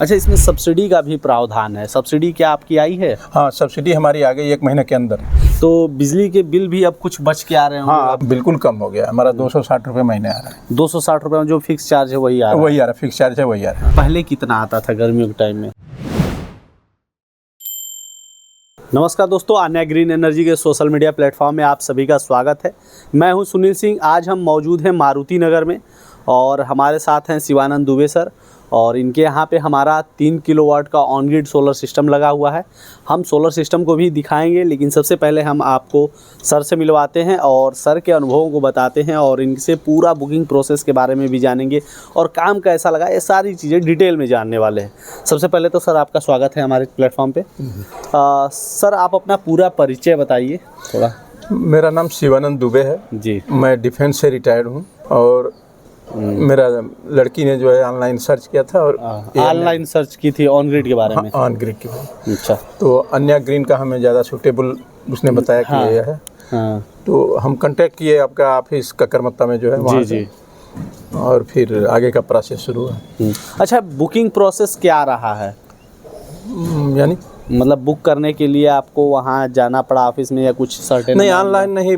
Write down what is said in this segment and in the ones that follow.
अच्छा, इसमें सब्सिडी का भी प्रावधान है, सब्सिडी क्या आपकी आई है? हाँ, सब्सिडी हमारी आ गई 1 महीने के अंदर। तो बिजली के बिल भी अब कुछ बच के आ रहे होंगे? हाँ, बिल्कुल कम हो गया, हमारा 260 रुपये महीने आ रहा है। 260 रुपये में जो फिक्स चार्ज है वही आ रहा है? वही आ रहा है, फिक्स चार्ज है वही आ रहा है। पहले कितना आता था गर्मियों के टाइम में? नमस्कार दोस्तों, आन्या ग्रीन एनर्जी के सोशल मीडिया प्लेटफॉर्म में आप सभी का स्वागत है। मैं हूं सुनील सिंह। आज हम मौजूद हैं मारुति नगर में और हमारे साथ हैं शिवानंद दुबे सर, और इनके यहाँ पे हमारा 3 किलोवाट का ऑन ग्रिड सोलर सिस्टम लगा हुआ है। हम सोलर सिस्टम को भी दिखाएंगे, लेकिन सबसे पहले हम आपको सर से मिलवाते हैं और सर के अनुभवों को बताते हैं और इनसे पूरा बुकिंग प्रोसेस के बारे में भी जानेंगे और काम कैसा लगा, ये सारी चीज़ें डिटेल में जानने वाले हैं। सबसे पहले तो सर आपका स्वागत है हमारे प्लेटफॉर्म पे। सर आप अपना पूरा परिचय बताइए थोड़ा। मेरा नाम शिवानंद दुबे है जी। मैं डिफेंस से रिटायर्ड हूँ और मेरा लड़की ने जो है ऑनलाइन सर्च किया था और ऑनलाइन सर्च की थी ऑन ग्रिड के बारे में? ऑन ग्रिड के बारे में। अच्छा। तो अन्या ग्रीन का हमें ज़्यादा सूटेबल उसने बताया कि ये है। हाँ। तो हम कांटेक्ट किए आपका ऑफिस ककरमत्ता में जो है वहाँ जी। और फिर आगे का प्रोसेस शुरू है। अच्छा, बुकिंग प्रोसेस क्या रहा है? यानी मतलब बुक करने के लिए आपको वहाँ जाना पड़ा ऑफिस में या कुछ सर्टेन? नहीं, ऑनलाइन नहीं,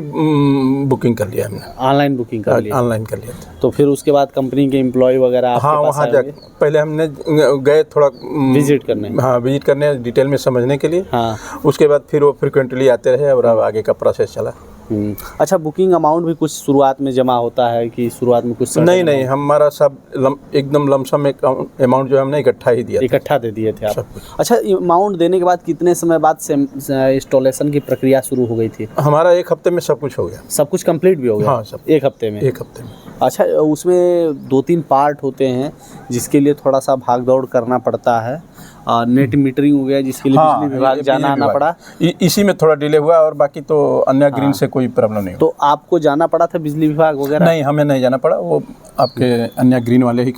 बुकिंग कर लिया हमने। ऑनलाइन बुकिंग कर लिया? ऑनलाइन कर लिया था। तो फिर उसके बाद कंपनी के एम्प्लॉय वगैरह आपके हाँ, पास वहाँ आए जा होंगे? पहले हमने गए थोड़ा विजिट करने? हाँ, विजिट करने, डिटेल में समझने के लिए। हाँ। उसके बाद फिर वो फ्रिक्वेंटली आते रहे और अब आगे का प्रोसेस चला। अच्छा, बुकिंग अमाउंट भी कुछ शुरुआत में जमा होता है कि शुरुआत में कुछ? नहीं, हमारा सब एकदम लमसम अमाउंट जो है हमने इकट्ठा ही दिया, इकट्ठा दे दिए थे आप? अच्छा, अमाउंट देने के बाद कितने समय बाद से इंस्टॉलेशन की प्रक्रिया शुरू हो गई थी? हमारा 1 हफ्ते में सब कुछ हो गया। सब कुछ कंप्लीट भी हो गया? हाँ, सब 1 हफ्ते में? 1 हफ्ते में। अच्छा, उसमें 2-3 पार्ट होते हैं जिसके लिए थोड़ा सा भाग दौड़ करना पड़ता है। नेट मीटरिंग हो गया जिसके लिए बिजली विभाग जाना आना पड़ा। इसी में थोड़ा डिले हुआ और बाकी तो अन्य ग्रीन से कोई प्रॉब्लम नहीं। तो आपको जाना पड़ा था बिजली विभाग वगैरह? नहीं, हमें नहीं जाना पड़ा, वो आपके अन्य ग्रीन वाले ही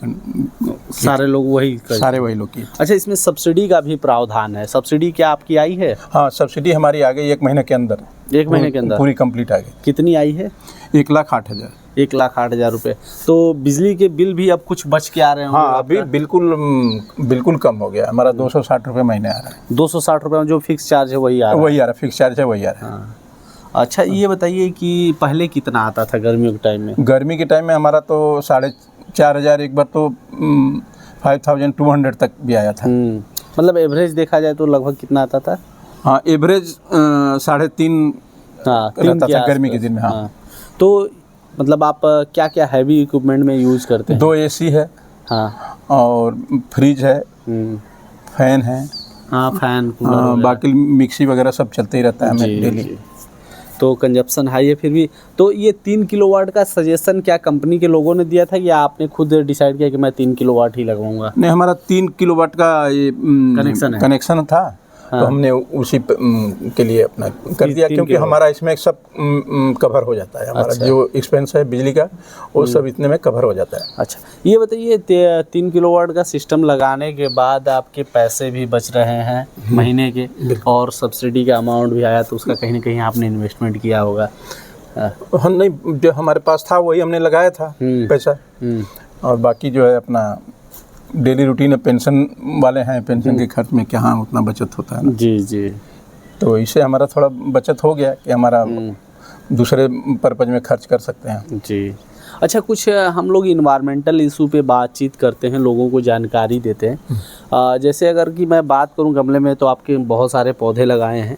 सारे लोग वही लोग की। अच्छा, इसमें सब्सिडी का भी प्रावधान है, सब्सिडी क्या आपकी आई है? हाँ, सब्सिडी हमारी आ गई 1 महीने के अंदर। 1 महीने के अंदर पूरी कंप्लीट आ गई। कितनी आई है? 1,08,000। 1,08,000 रुपये। तो बिजली के बिल भी अब कुछ बच के आ रहे होंगे? हाँ, अभी बिल्कुल कम हो गया, हमारा 260 रुपये महीने आ रहा है। 260 रुपये में जो फिक्स चार्ज है वही आ रहा है? वही आ रहा है, फिक्स चार्ज है वही आ रहा है। हाँ। अच्छा, ये बताइए कि पहले कितना आता था गर्मियों के टाइम में? गर्मी के टाइम में हमारा तो 4,500, एक बार तो 5,200 तक भी आया था। मतलब एवरेज देखा जाए तो लगभग कितना आता था? हाँ, एवरेज 3.5 रहता था गर्मी के दिन में। हाँ। तो मतलब आप क्या क्या हैवी इक्विपमेंट में यूज़ करते हैं? 2 AC है। हाँ। और फ्रिज है, फैन है। हाँ, फैन, बाकी मिक्सी वगैरह सब चलते ही रहता है हमें डेली। तो कंजप्शन हाई है फिर भी। तो ये 3 किलोवाट का सजेशन क्या कंपनी के लोगों ने दिया था या आपने खुद डिसाइड किया कि मैं 3 किलोवाट ही लगवाऊंगा? नहीं, हमारा 3 किलोवाट का ये कनेक्शन था। हाँ। तो हमने उसी के लिए अपना कर दिया, क्योंकि हमारा इसमें सब कवर हो जाता है। हमारा जो एक्सपेंस है बिजली का वो सब इतने में कवर हो जाता है। अच्छा, ये बताइए 3 किलोवाट का सिस्टम लगाने के बाद आपके पैसे भी बच रहे हैं महीने के, और सब्सिडी का अमाउंट भी आया, तो उसका कहीं ना कहीं आपने इन्वेस्टमेंट किया होगा? हम नहीं, जो हमारे पास था वही हमने लगाया था पैसा, और बाकी जो है अपना डेली रूटीन है। पेंशन वाले हैं, पेंशन के खर्च में क्या उतना बचत होता है ना। जी। तो इससे हमारा थोड़ा बचत हो गया कि हमारा दूसरे पर्पज में खर्च कर सकते हैं। जी। अच्छा, कुछ हम लोग इन्वायरमेंटल इशू पे बातचीत करते हैं, लोगों को जानकारी देते हैं। जैसे अगर कि मैं बात करूं, गमले में तो आपके बहुत सारे पौधे लगाए हैं,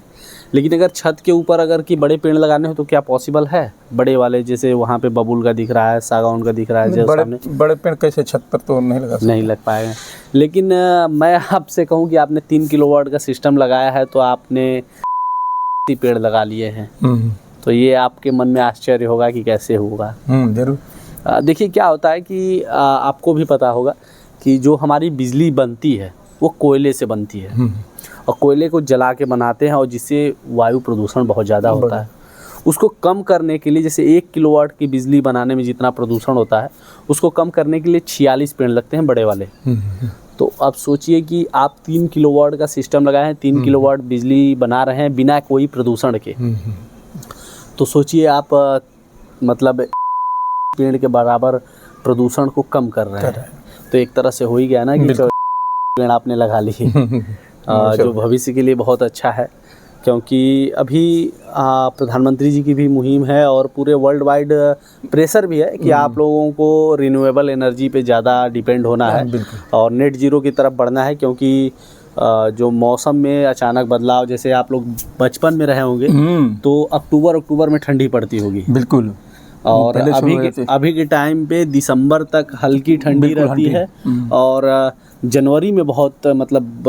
लेकिन अगर छत के ऊपर अगर कि बड़े पेड़ लगाने हो तो क्या पॉसिबल है? बड़े वाले, जैसे वहाँ पे बबूल का दिख रहा है, सागौन का दिख रहा है, बड़े पेड़ कैसे छत पर तो नहीं लग पाएगा। लेकिन मैं आपसे कहूँ कि आपने 3 किलोवाट का सिस्टम लगाया है तो आपने पेड़ लगा लिए हैं, तो ये आपके मन में आश्चर्य होगा कि कैसे होगा। जरूर। देखिए, क्या होता है कि आपको भी पता होगा कि जो हमारी बिजली बनती है वो कोयले से बनती है, और कोयले को जला के बनाते हैं, और जिससे वायु प्रदूषण बहुत ज़्यादा होता है। उसको कम करने के लिए, जैसे 1 किलोवाट की बिजली बनाने में जितना प्रदूषण होता है, उसको कम करने के लिए 46 पेड़ लगते हैं बड़े वाले। तो अब सोचिए कि आप 3 किलोवाट का सिस्टम लगाए हैं, 3 किलोवाट बिजली बना रहे हैं बिना कोई प्रदूषण के। तो सोचिए आप मतलब पेड़ के बराबर प्रदूषण को कम कर रहे हैं। तो एक तरह से हो ही गया ना कि पेड़ आपने लगा ली जो भविष्य के लिए बहुत अच्छा है, क्योंकि अभी प्रधानमंत्री जी की भी मुहिम है और पूरे वर्ल्ड वाइड प्रेशर भी है कि आप लोगों को रिन्यूएबल एनर्जी पे ज़्यादा डिपेंड होना है और नेट ज़ीरो की तरफ बढ़ना है, क्योंकि जो मौसम में अचानक बदलाव, जैसे आप लोग बचपन में रहे होंगे तो अक्टूबर में ठंडी पड़ती होगी, बिल्कुल, और अभी के टाइम पे दिसंबर तक हल्की ठंडी रहती है और जनवरी में बहुत मतलब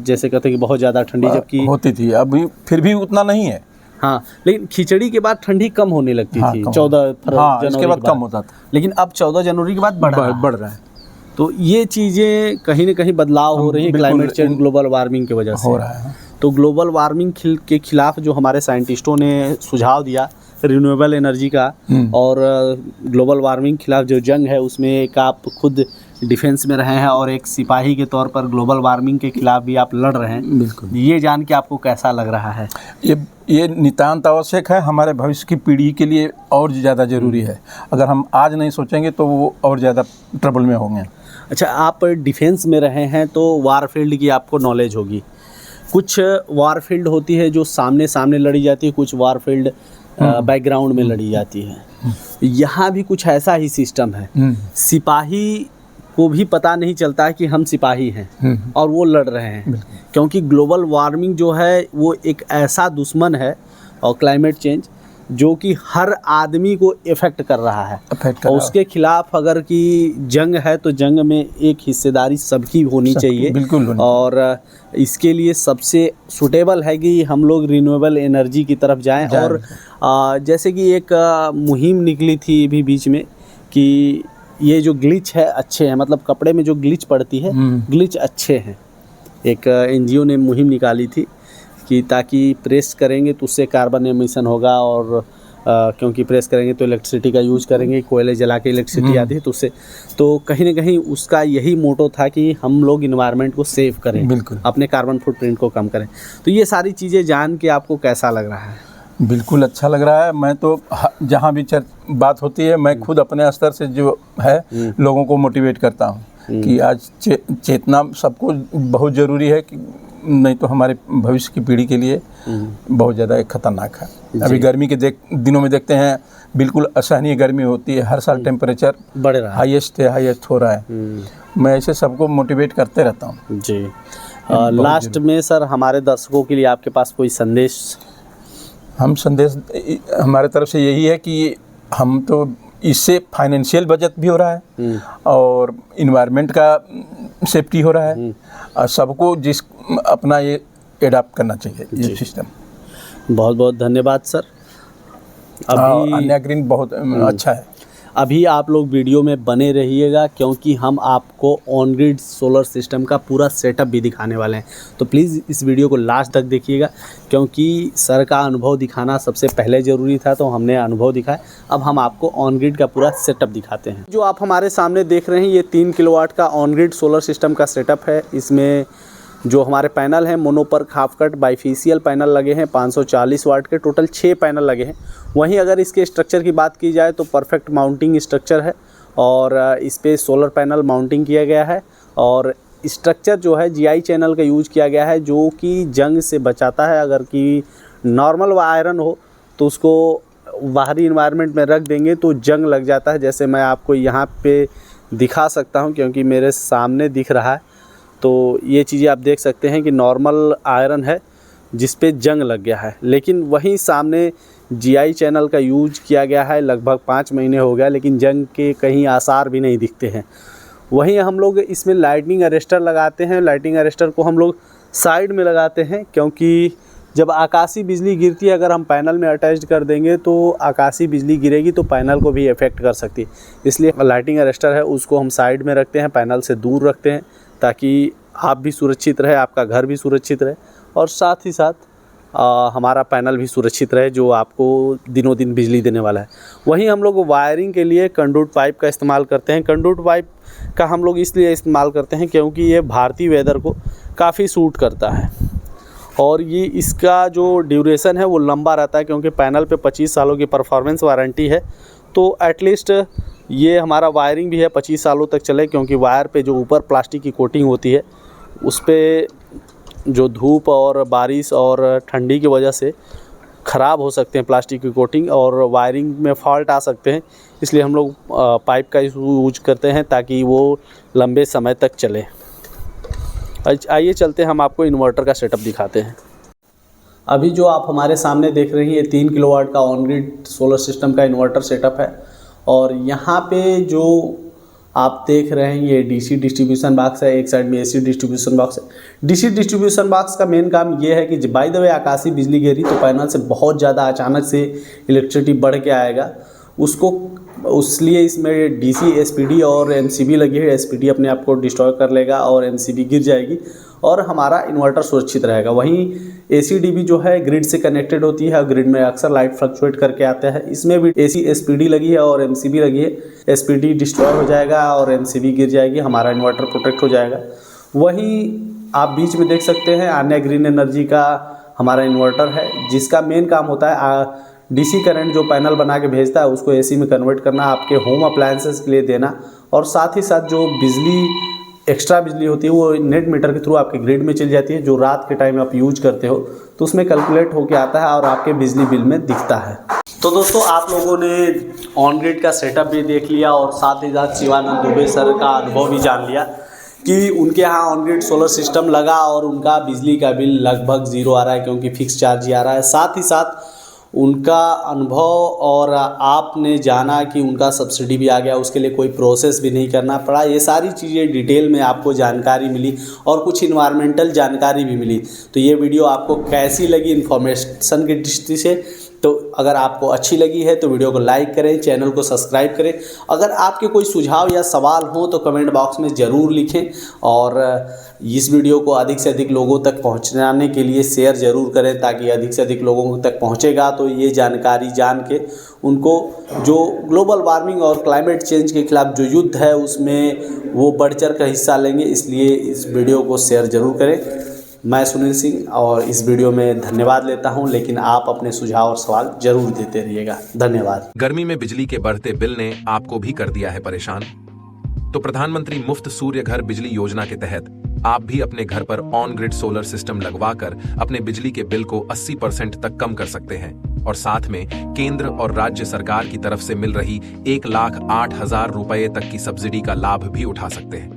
जैसे कहते हैं कि बहुत ज़्यादा ठंडी जबकि होती थी, अभी फिर भी उतना नहीं है। हाँ, लेकिन खिचड़ी के बाद ठंडी कम होने लगती थी 14 जनवरी के बाद कम होता था, लेकिन अब 14 जनवरी के बाद बढ़ रहा है। तो ये चीज़ें कहीं ना कहीं बदलाव हो रही है क्लाइमेट चेंज, ग्लोबल वार्मिंग की वजह से हो रहा है। तो ग्लोबल वार्मिंग के खिलाफ जो हमारे साइंटिस्टों ने सुझाव दिया रिन्यूएबल एनर्जी का, और ग्लोबल वार्मिंग खिलाफ जो जंग है उसमें एक आप खुद डिफेंस में रहे हैं और एक सिपाही के तौर पर ग्लोबल वार्मिंग के खिलाफ भी आप लड़ रहे हैं। बिल्कुल, ये जान के आपको कैसा लग रहा है? ये नितांत आवश्यक है, हमारे भविष्य की पीढ़ी के लिए और ज़्यादा ज़रूरी है। अगर हम आज नहीं सोचेंगे तो वो और ज़्यादा ट्रबल में होंगे। अच्छा, आप डिफेंस में रहे हैं तो वार फील्ड की आपको नॉलेज होगी। कुछ वार फील्ड होती है जो सामने सामने लड़ी जाती है, कुछ वार फील्ड बैकग्राउंड में लड़ी जाती है। यहाँ भी कुछ ऐसा ही सिस्टम है, सिपाही को भी पता नहीं चलता कि हम सिपाही हैं और वो लड़ रहे हैं, क्योंकि ग्लोबल वार्मिंग जो है वो एक ऐसा दुश्मन है और क्लाइमेट चेंज जो कि हर आदमी को इफ़ेक्ट कर रहा है, और उसके खिलाफ अगर कि जंग है तो जंग में एक हिस्सेदारी सबकी होनी चाहिए। बिल्कुल, और इसके लिए सबसे सूटेबल है कि हम लोग रिन्यूएबल एनर्जी की तरफ जाएं। और जैसे कि एक मुहिम निकली थी अभी बीच में कि ये जो ग्लिच है अच्छे हैं, मतलब कपड़े में जो ग्लिच पड़ती है ग्लिच अच्छे हैं। एक NGO ने मुहिम निकाली थी कि ताकि प्रेस करेंगे तो उससे कार्बन एमिशन होगा, और क्योंकि प्रेस करेंगे तो इलेक्ट्रिसिटी का यूज़ करेंगे, कोयले जला के इलेक्ट्रिसिटी आती है तो उससे, तो कहीं ना कहीं उसका यही मोटो था कि हम लोग इन्वायरमेंट को सेव करें, बिल्कुल, अपने कार्बन फुटप्रिंट को कम करें। तो ये सारी चीज़ें जान के आपको कैसा लग रहा है? बिल्कुल अच्छा लग रहा है। मैं तो जहाँ भी बात होती है मैं खुद अपने स्तर से जो है लोगों को मोटिवेट करता हूँ कि आज चेतना सबको बहुत ज़रूरी है, कि नहीं तो हमारे भविष्य की पीढ़ी के लिए बहुत ज़्यादा खतरनाक है। अभी गर्मी के दिनों में देखते हैं बिल्कुल असहनीय गर्मी होती है, हर साल टेम्परेचर बढ़ रहा है, हाईएस्ट हो रहा है। मैं ऐसे सबको मोटिवेट करते रहता हूँ जी। लास्ट में सर, हमारे दर्शकों के लिए आपके पास कोई संदेश? संदेश हमारे तरफ से यही है कि हम तो इससे फाइनेंशियल बचत भी हो रहा है और इन्वायरमेंट का सेफ्टी हो रहा है, और सबको अपना ये एडॉप्ट करना चाहिए ये सिस्टम। बहुत बहुत धन्यवाद सर। अभी अन्या ग्रीन बहुत अच्छा है। अभी आप लोग वीडियो में बने रहिएगा, क्योंकि हम आपको ऑन ग्रिड सोलर सिस्टम का पूरा सेटअप भी दिखाने वाले हैं। तो प्लीज़ इस वीडियो को लास्ट तक देखिएगा, क्योंकि सर का अनुभव दिखाना सबसे पहले ज़रूरी था, तो हमने अनुभव दिखाया। अब हम आपको ऑन ग्रिड का पूरा सेटअप दिखाते हैं। जो आप हमारे सामने देख रहे हैं ये 3 किलोवाट का ऑन ग्रिड सोलर सिस्टम का सेटअप है। इसमें जो हमारे पैनल हैं mono PERC half cut bifacial panel लगे हैं 540 वाट के, टोटल 6 पैनल लगे हैं। वहीं अगर इसके स्ट्रक्चर की बात की जाए तो परफेक्ट माउंटिंग स्ट्रक्चर है, और इस पे सोलर पैनल माउंटिंग किया गया है, और स्ट्रक्चर जो है GI चैनल का यूज किया गया है, जो कि जंग से बचाता है। अगर कि नॉर्मल आयरन हो तो उसको बाहरी इन्वायरमेंट में रख देंगे तो जंग लग जाता है, जैसे मैं आपको यहाँ पे दिखा सकता हूँ क्योंकि मेरे सामने दिख रहा है। तो ये चीज़ें आप देख सकते हैं कि नॉर्मल आयरन है जिस पे जंग लग गया है, लेकिन वहीं सामने GI चैनल का यूज किया गया है। लगभग 5 महीने हो गया, लेकिन जंग के कहीं आसार भी नहीं दिखते हैं। वहीं हम लोग इसमें लाइटनिंग अरेस्टर लगाते हैं। लाइटिंग अरेस्टर को हम लोग साइड में लगाते हैं, क्योंकि जब आकाशीय बिजली गिरती है, अगर हम पैनल में अटैच कर देंगे तो आकाशीय बिजली गिरेगी तो पैनल को भी इफ़ेक्ट कर सकती है। इसलिए लाइटिंग अरेस्टर है उसको हम साइड में रखते हैं, पैनल से दूर रखते हैं, ताकि आप भी सुरक्षित रहे, आपका घर भी सुरक्षित रहे, और साथ ही साथ हमारा पैनल भी सुरक्षित रहे जो आपको दिनों दिन बिजली देने वाला है। वहीं हम लोग वायरिंग के लिए कंडक्ट पाइप का इस्तेमाल करते हैं। कंडक्ट पाइप का हम लोग इसलिए इस्तेमाल करते हैं क्योंकि ये भारतीय वेदर को काफ़ी सूट करता है, और ये इसका जो ड्यूरेशन है वो लंबा रहता है, क्योंकि पैनल पे 25 सालों की परफॉर्मेंस वारंटी है। तो एटलीस्ट ये हमारा वायरिंग भी है 25 सालों तक चले, क्योंकि वायर पे जो ऊपर प्लास्टिक की कोटिंग होती है उस पे जो धूप और बारिश और ठंडी की वजह से ख़राब हो सकते हैं प्लास्टिक की कोटिंग, और वायरिंग में फॉल्ट आ सकते हैं। इसलिए हम लोग पाइप का यूज करते हैं ताकि वो लंबे समय तक चले। आइए चलते हैं, हम आपको इन्वर्टर का सेटअप दिखाते हैं। अभी जो आप हमारे सामने देख रहे हैं ये 3 किलोवाट का ऑन ग्रिड सोलर सिस्टम का इन्वर्टर सेटअप है। और यहाँ पे जो आप देख रहे हैं ये डीसी डिस्ट्रीब्यूशन बॉक्स है, एक साइड में एसी डिस्ट्रीब्यूशन बॉक्स है। डीसी डिस्ट्रीब्यूशन बॉक्स का मेन काम ये है कि बाय द वे आकाशीय बिजली गिरी तो पैनल से बहुत ज़्यादा अचानक से इलेक्ट्रिसिटी बढ़ के आएगा, उसको इसलिए इसमें डीसी एसपीडी और एमसीबी लगी है। एसपीडी अपने आप को डिस्ट्रॉय कर लेगा और एमसीबी गिर जाएगी और हमारा इन्वर्टर सुरक्षित रहेगा। वहीं एसीडीबी जो है ग्रिड से कनेक्टेड होती है और ग्रिड में अक्सर लाइट फ्लक्चुएट करके आता है। इसमें भी एसी एसपीडी लगी है और एमसीबी लगी है। एसपीडी डिस्ट्रॉय हो जाएगा और एमसीबी गिर जाएगी, हमारा इन्वर्टर प्रोटेक्ट हो जाएगा। वहीं आप बीच में देख सकते हैं आन्या ग्रीन एनर्जी का हमारा इन्वर्टर है, जिसका मेन काम होता है डीसी करंट जो पैनल बना के भेजता है उसको एसी में कन्वर्ट करना, आपके होम अप्लायंसेस के लिए देना, और साथ ही साथ जो बिजली एक्स्ट्रा बिजली होती है वो नेट मीटर के थ्रू आपके ग्रिड में चली जाती है। जो रात के टाइम आप यूज करते हो तो उसमें कैलकुलेट होके आता है और आपके बिजली बिल में दिखता है। तो दोस्तों आप लोगों ने ऑन ग्रिड का सेटअप भी देख लिया और साथ ही साथ शिवानंद दुबे सर का अनुभव भी जान लिया कि उनके यहाँ ऑन ग्रिड सोलर सिस्टम लगा और उनका बिजली का बिल लगभग 0 आ रहा है, क्योंकि फिक्स चार्ज ही आ रहा है। साथ ही साथ उनका अनुभव और आपने जाना कि उनका सब्सिडी भी आ गया, उसके लिए कोई प्रोसेस भी नहीं करना पड़ा। ये सारी चीज़ें डिटेल में आपको जानकारी मिली और कुछ इन्वायरमेंटल जानकारी भी मिली। तो ये वीडियो आपको कैसी लगी इन्फॉर्मेशन की दृष्टि से? तो अगर आपको अच्छी लगी है तो वीडियो को लाइक करें, चैनल को सब्सक्राइब करें। अगर आपके कोई सुझाव या सवाल हो तो कमेंट बॉक्स में ज़रूर लिखें और इस वीडियो को अधिक से अधिक लोगों तक पहुंचाने के लिए शेयर ज़रूर करें, ताकि अधिक से अधिक लोगों तक पहुंचेगा तो ये जानकारी जान के उनको जो ग्लोबल वार्मिंग और क्लाइमेट चेंज के खिलाफ जो युद्ध है उसमें वो बढ़ चढ़ कर हिस्सा लेंगे। इसलिए इस वीडियो को शेयर ज़रूर करें। मैं सुनील सिंह और इस वीडियो में धन्यवाद लेता हूं, लेकिन आप अपने सुझाव और सवाल जरूर देते रहिएगा। धन्यवाद। गर्मी में बिजली के बढ़ते बिल ने आपको भी कर दिया है परेशान? तो प्रधानमंत्री मुफ्त सूर्य घर बिजली योजना के तहत आप भी अपने घर पर ऑन ग्रिड सोलर सिस्टम लगवाकर अपने बिजली के बिल को 80% तक कम कर सकते हैं और साथ में केंद्र और राज्य सरकार की तरफ से मिल रही 1,08,000 रुपए तक की सब्सिडी का लाभ भी उठा सकते हैं।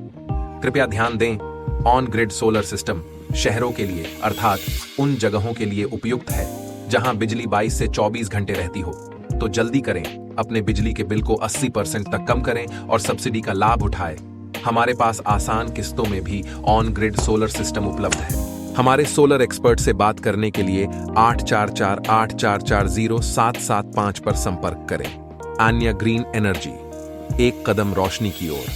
कृपया ध्यान दें, ऑन ग्रिड सोलर सिस्टम शहरों के लिए अर्थात उन जगहों के लिए उपयुक्त है जहां बिजली 22 से 24 घंटे रहती हो। तो जल्दी करें, अपने बिजली के बिल को 80% तक कम करें और सब्सिडी का लाभ उठाएं। हमारे पास आसान किस्तों में भी ऑन ग्रिड सोलर सिस्टम उपलब्ध है। हमारे सोलर एक्सपर्ट से बात करने के लिए 8448440775 पर संपर्क करें। आन्या ग्रीन एनर्जी, एक कदम रोशनी की ओर।